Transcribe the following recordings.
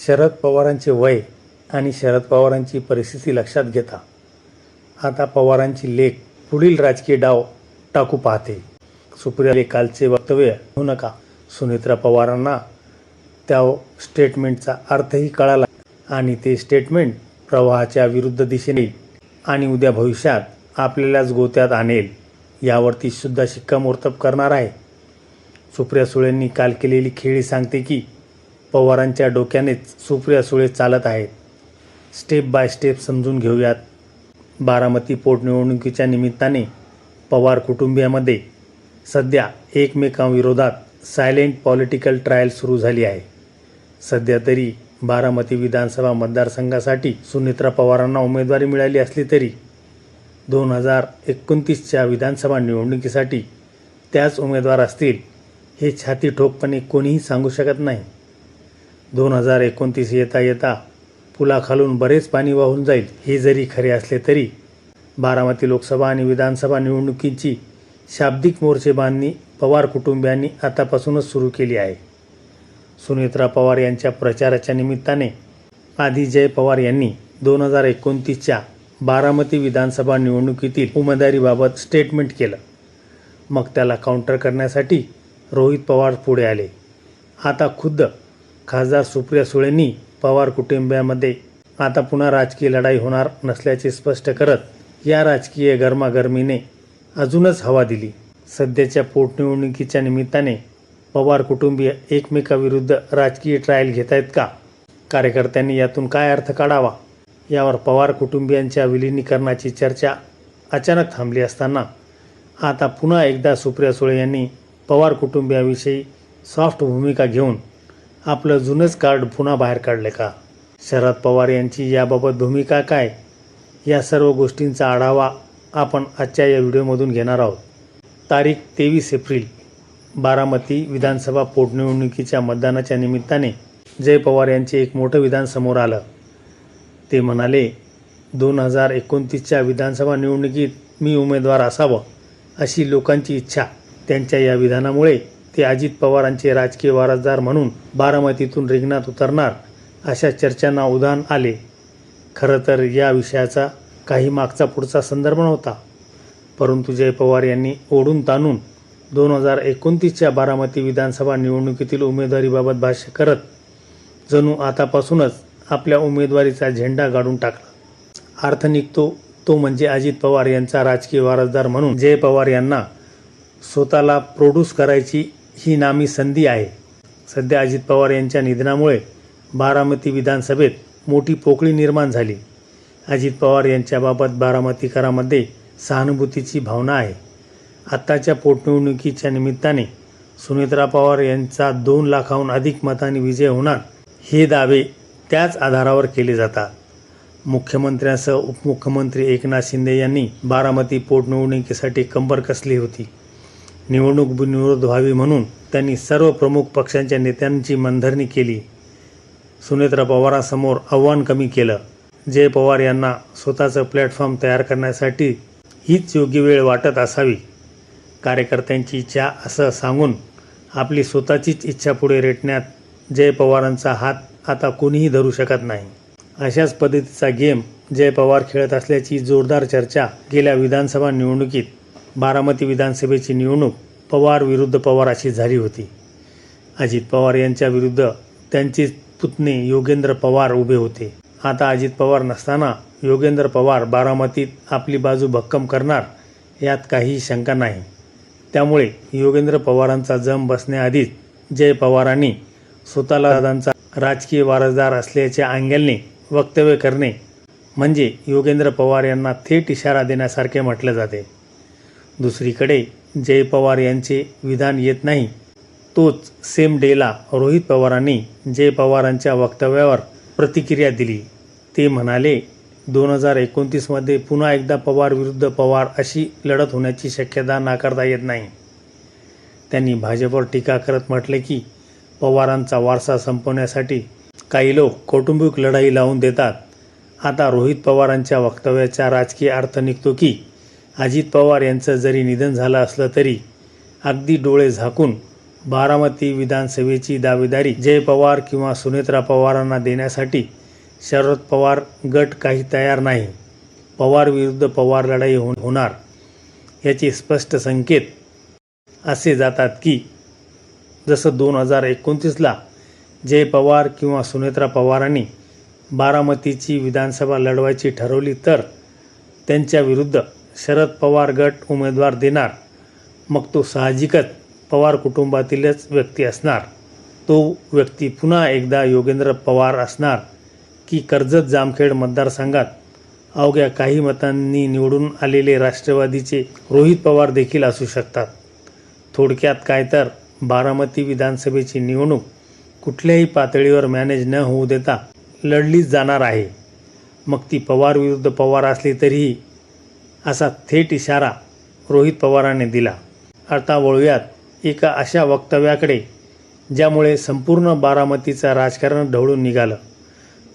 शरद पवारांचे वय आणि शरद पवारांची परिस्थिती लक्षात घेता आता पवारांची लेक पुढील राजकीय डाव टाकू पाहते. सुप्रियाले कालचे वक्तव्य होऊ नका. सुनेत्रा पवारांना त्या स्टेटमेंटचा अर्थही कळाला आणि ते स्टेटमेंट प्रवाहाच्या विरुद्ध दिशेने आणि उद्या भविष्यात आपल्यालाच गोत्यात आणेल यावरती सुद्धा शिक्कामोर्तब करणार आहे. सुप्रिया सुळेंनी काल केलेली खेळी सांगते की पवारांच्या डोक्यानेच सुप्रिया सुळे चालत आहेत. स्टेप बाय स्टेप समजून घेऊयात. बारामती पोटनिवडणुकीच्या निमित्ताने पवार कुटुंबियामध्ये सध्या एकमेकांविरोधात सायलेंट पॉलिटिकल ट्रायल सुरू झाली आहे. सध्या तरी बारामती विधानसभा मतदारसंघासाठी सुनेत्रा पवारांना उमेदवारी मिळाली असली तरी 2029च्या विधानसभा निवडणुकीसाठी त्याच उमेदवार असतील हे छाती ठोकपणे कोणीही सांगू शकत नाही. 2029 येता येता पुलाखालून बरेच पाणी वाहून जाईल हे जरी खरे असले तरी बारामती लोकसभा आणि विधानसभा निवडणुकीची शाब्दिक मोर्चेबांधणी पवार कुटुंबियांनी आतापासूनच सुरू केली आहे. सुनेत्रा पवार यांच्या प्रचाराच्या निमित्ताने आधी जय पवार यांनी 2029च्या बारामती विधानसभा निवडणुकीतील उमेदवारीबाबत स्टेटमेंट केलं. मग त्याला काउंटर करण्यासाठी रोहित पवार पुढे आले. आता खुद्द खासदार सुप्रिया सुळेंनी पवार कुटुंबियांमध्ये आता पुन्हा राजकीय लढाई होणार नसल्याचे स्पष्ट करत या राजकीय गरमागरमीने अजूनच हवा दिली. सध्याच्या पोटनिवडणुकीच्या निमित्ताने पवार कुटुंबीय एकमेकाविरुद्ध राजकीय ट्रायल घेत आहेत का? कार्यकर्त्यांनी यातून काय अर्थ काढावा यावर पवार कुटुंबियांच्या विलिनीकरणाची चर्चा अचानक थांबली असताना आता पुन्हा एकदा सुप्रिया सुळे यांनी पवार कुटुंबियाविषयी सॉफ्ट भूमिका घेऊन आपलं जुनंच कार्ड पुन्हा बाहेर काढले का? शरद पवार यांची याबाबत भूमिका काय या सर्व गोष्टींचा आढावा आपण आजच्या या व्हिडिओमधून घेणार आहोत. तारीख 23 एप्रिल बारामती विधानसभा पोटनिवडणुकीच्या मतदानाच्या निमित्ताने जय पवार यांचे एक मोठं विधान समोर आलं. ते म्हणाले 2029च्या विधानसभा निवडणुकीत मी उमेदवार असावं अशी लोकांची इच्छा. त्यांच्या या विधानामुळे ते अजित पवारांचे राजकीय वारसदार म्हणून बारामतीतून रिंगणात उतरणार अशा चर्चांना उधाण आले. खरं तर या विषयाचा काही मागचा पुढचा संदर्भ नव्हता, परंतु जय पवार यांनी ओढून ताणून 2029च्या बारामती विधानसभा निवडणुकीतील उमेदवारीबाबत भाष्य करत जणू आतापासूनच आपल्या उमेदवारीचा झेंडा गाडून टाकला. अर्थ निघतो तो म्हणजे अजित पवार यांचा राजकीय वारसदार म्हणून जय पवार यांना स्वतःला प्रोड्यूस करायची ही नामी संधी आहे. सध्या अजित पवार यांच्या निधनामुळे बारामती विधानसभेत मोठी पोकळी निर्माण झाली. अजित पवार यांच्याबाबत बारामतीकरांमध्ये सहानुभूतीची भावना आहे. आत्ताच्या पोटनिवडणुकीच्या निमित्ताने सुनेत्रा पवार यांचा 2 लाखाहून अधिक मतांनी विजय होणार हे दावे त्याच आधारावर केले जातात. मुख्यमंत्र्यांसह उपमुख्यमंत्री एकनाथ शिंदे यांनी बारामती पोटनिवडणुकीसाठी कंबर कसली होती. निवडणूक बिनविरोध व्हावी म्हणून त्यांनी सर्व प्रमुख पक्षांच्या नेत्यांची मनधरणी केली. सुनेत्रा पवारांसमोर आव्हान कमी केलं. जय पवार यांना स्वतःचं प्लॅटफॉर्म तयार करण्यासाठी हीच योग्य वेळ वाटत असावी. कार्यकर्त्यांची इच्छा असं सांगून आपली स्वतःचीच इच्छा पुढे रेटण्यात जय पवारांचा हात आता कोणीही धरू शकत नाही. अशाच पद्धतीचा गेम जय पवार खेळत असल्याची जोरदार चर्चा गेल्या विधानसभा निवडणुकीत बारामती विधानसभेची निवडणूक पवार विरुद्ध पवार अशी झाली होती. अजित पवार यांच्या विरुद्ध त्यांचे पुतणे योगेंद्र पवार उभे होते. आता अजित पवार नसताना योगेंद्र पवार बारामतीत आपली बाजू भक्कम करणार यात काहीही शंका नाही. त्यामुळे योगेंद्र पवारांचा जम बसण्याआधीच जय पवारांनी स्वतःला दादांचा राजकीय वारसदार असल्याच्या अँगलने वक्तव्य करणे म्हणजे योगेंद्र पवार यांना थेट इशारा देण्यासारखे म्हटले जाते. दुसरीकडे जय पवार यांचे विधान येत नाही तोच सेम डेला रोहित पवारांनी जय पवारांच्या वक्तव्यावर प्रतिक्रिया दिली. ते म्हणाले 2029मध्ये पुन्हा एकदा पवार विरुद्ध पवार अशी लढत होण्याची शक्यता नाकारता येत नाही. त्यांनी भाजपवर टीका करत म्हटले की पवारांचा वारसा संपवण्यासाठी काही लोक कौटुंबिक लढाई लावून देतात. आता रोहित पवारांच्या वक्तव्याचा राजकीय अर्थ निघतो की अजित पवार यांचं जरी निधन झालं असलं तरी अगदी डोळे झाकून बारामती विधानसभेची दावेदारी जय पवार किंवा सुनेत्रा पवारांना देण्यासाठी शरद पवार गट काही तयार नाही. पवार विरुद्ध पवार लढाई होणार याचे स्पष्ट संकेत असे जातात की जसं 2029ला जय पवार किंवा सुनेत्रा पवारांनी बारामतीची विधानसभा लढवायची ठरवली तर त्यांच्या विरुद्ध शरद पवार गट उमेदवार देणार. मग तो साहजिकच पवार कुटुंबातीलच व्यक्ती असणार. तो व्यक्ती पुन्हा एकदा योगेंद्र पवार असणार की कर्जत जामखेड मतदारसंघात अवघ्या काही मतांनी निवडून आलेले राष्ट्रवादीचे रोहित पवार देखील असू शकतात. थोडक्यात काय तर बारामती विधानसभेची निवडणूक कुठल्याही पातळीवर मॅनेज न होऊ देता लढलीच जाणार आहे. मग ती पवार विरुद्ध पवार असली तरीही असा थेट इशारा रोहित पवारांनी दिला. आता वळूयात एका अशा वक्तव्याकडे ज्यामुळे संपूर्ण बारामतीचं राजकारण ढवळून निघालं.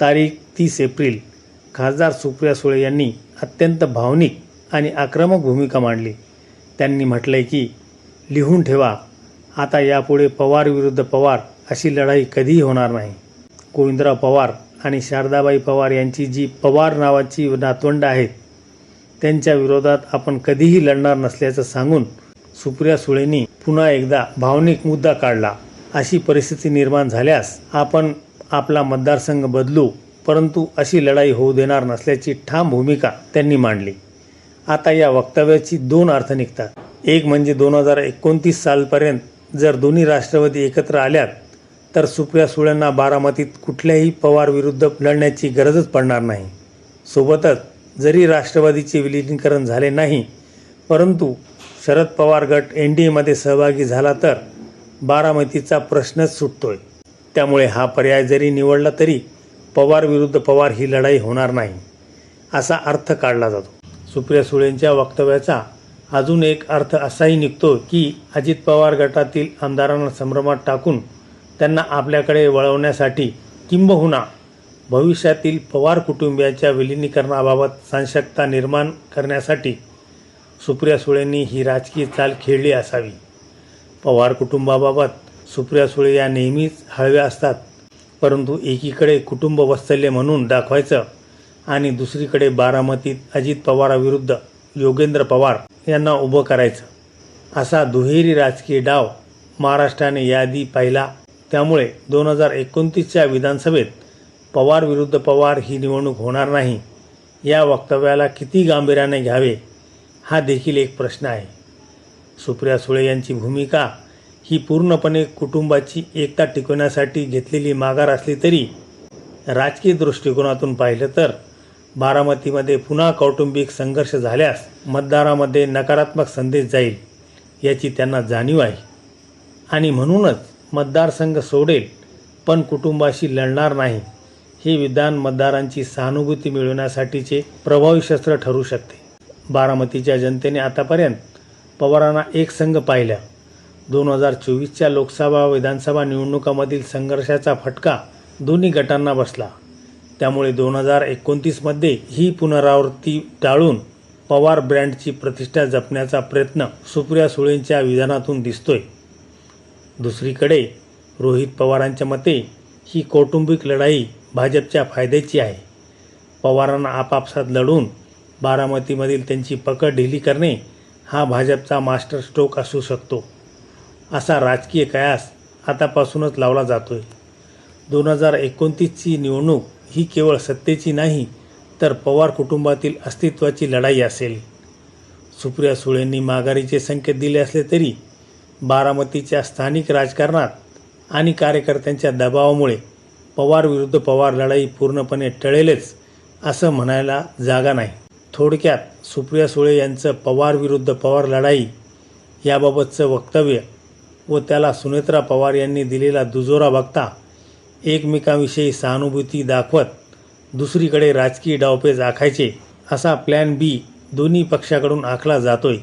तारीख 30 एप्रिल खासदार सुप्रिया सुळे यांनी अत्यंत भावनिक आणि आक्रमक भूमिका मांडली. त्यांनी म्हटलंय की लिहून ठेवा, आता यापुढे पवार विरुद्ध पवार अशी लढाई कधीही होणार नाही. गोविंदराव पवार आणि शारदाबाई पवार यांची जी पवार नावाची नातवंड आहेत त्यांच्या विरोधात आपण कधीही लढणार नसल्याचं सांगून सुप्रिया सुळेंनी पुन्हा एकदा भावनिक मुद्दा काढला. अशी परिस्थिती निर्माण झाल्यास आपण आपला मतदारसंघ बदलू, परंतु अशी लढाई होऊ देणार नसल्याची ठाम भूमिका त्यांनी मांडली. आता या वक्तव्याची दोन अर्थ निघतात. एक म्हणजे 2029 सालपर्यंत जर दोन्ही राष्ट्रवादी एकत्र आल्यात तर सुप्रिया सुळेंना बारामतीत कुठल्याही पवार विरुद्ध लढण्याची गरजच पडणार नाही. सोबतच जरी राष्ट्रवादीचे विलीनीकरण झाले नाही परंतु शरद पवार गट NDAमध्ये सहभागी झाला तर बारामतीचा प्रश्नच सुटतोय. त्यामुळे हा पर्याय जरी निवडला तरी पवार विरुद्ध पवार ही लढाई होणार नाही असा अर्थ काढला जातो. सुप्रिया सुळेंच्या वक्तव्याचा अजून एक अर्थ असाही निघतो की अजित पवार गटातील आमदारांना संभ्रमात टाकून त्यांना आपल्याकडे वळवण्यासाठी किंबहुना भविष्यातील पवार कुटुंबियाच्या विलिनीकरणाबाबत साशंकता निर्माण करण्यासाठी सुप्रिया सुळेंनी ही राजकीय चाल खेळली असावी. पवार कुटुंबाबाबत सुप्रिया सुळे या नेहमीच हळव्या असतात, परंतु एकीकडे कुटुंब वात्सल्य म्हणून दाखवायचं आणि दुसरीकडे बारामतीत अजित पवाराविरुद्ध योगेंद्र पवार यांना उभं करायचं असा दुहेरी राजकीय डाव महाराष्ट्राने याआधी पाहिला. त्यामुळे 2029च्या विधानसभेत पवार विरुद्ध पवार ही निवडणूक होणार नाही. या वक्तव्याला किती गांभीर्याने घ्यावे हा देखील एक प्रश्न आहे. सुप्रिया सुळे यांची भूमिका ही पूर्णपणे कुटुंबाची एकता टिकवण्यासाठी घेतलेली माघार असली तरी राजकीय दृष्टिकोनातून पाहिलं तर बारामतीमध्ये पुन्हा कौटुंबिक संघर्ष झाल्यास मतदारामध्ये नकारात्मक संदेश जाईल याची त्यांना जाणीव आहे आणि म्हणूनच मतदारसंघ सोडेल पण कुटुंबाशी लढणार नाही हे विधान मतदारांची सहानुभूती मिळवण्यासाठीचे प्रभावी शस्त्र ठरू शकते. बारामतीच्या जनतेने आतापर्यंत पवारांना एक संघ पाहिला. 2024च्या लोकसभा विधानसभा निवडणुकामधील संघर्षाचा फटका दोन्ही गटांना बसला. त्यामुळे 2029मध्ये ही पुनरावृत्ती टाळून पवार ब्रँडची प्रतिष्ठा जपण्याचा प्रयत्न सुप्रिया सुळेंच्या विधानातून दिसतोय. दुसरीकडे रोहित पवारांच्या मते ही कौटुंबिक लढाई भाजपच्या फायद्याची आहे. पवारांना आपापसात लढून बारामतीमधील त्यांची पकड ढिली करणे हा भाजपचा मास्टर स्ट्रोक असू शकतो असा राजकीय कयास आतापासूनच लावला जातोय. 2029ची निवडणूक ही केवळ सत्तेची नाही तर पवार कुटुंबातील अस्तित्वाची लढाई असेल. सुप्रिया सुळेंनी माघारीचे संकेत दिले असले तरी बारामतीच्या स्थानिक राजकारणात आणि कार्यकर्त्यांच्या दबावामुळे पवार विरुद्ध पवार लढाई पूर्णपणे टळेलच असं म्हणायला जागा नाही. थोडक्यात सुप्रिया सुळे यांचं पवार विरुद्ध पवार लढाई याबाबतचं वक्तव्य व त्याला सुनेत्रा पवार यांनी दिलेला दुजोरा बघता एकमेकांविषयी सहानुभूती दाखवत दुसरीकडे राजकीय डावपेच आखायचे असा प्लॅन बी दोन्ही पक्षाकडून आखला जातोय.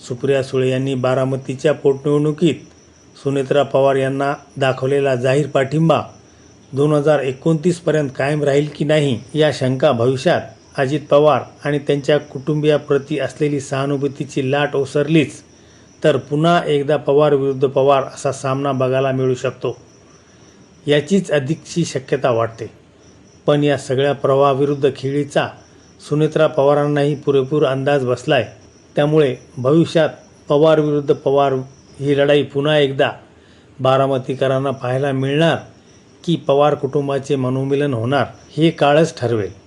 सुप्रिया सुळे यांनी बारामतीच्या पोटनिवडणुकीत सुनेत्रा पवार यांना दाखवलेला जाहीर पाठिंबा 2029पर्यंत कायम राहील की नाही या शंका भविष्यात अजित पवार आणि त्यांच्या कुटुंबियाप्रती असलेली सहानुभूतीची लाट ओसरलीच तर पुन्हा एकदा पवार विरुद्ध पवार असा सामना बघायला मिळू शकतो याचीच अधिकची शक्यता वाटते. पण या सगळ्या प्रवाहाविरुद्ध खेळीचा सुनेत्रा पवारांनाही पुरेपूर अंदाज बसलाय. त्यामुळे भविष्यात पवार विरुद्ध पवार ही लढाई पुन्हा एकदा बारामतीकरांना पाहायला मिळणार की पवार कुटुंबाचे मनोमिलन होणार हे काळच ठरवेल.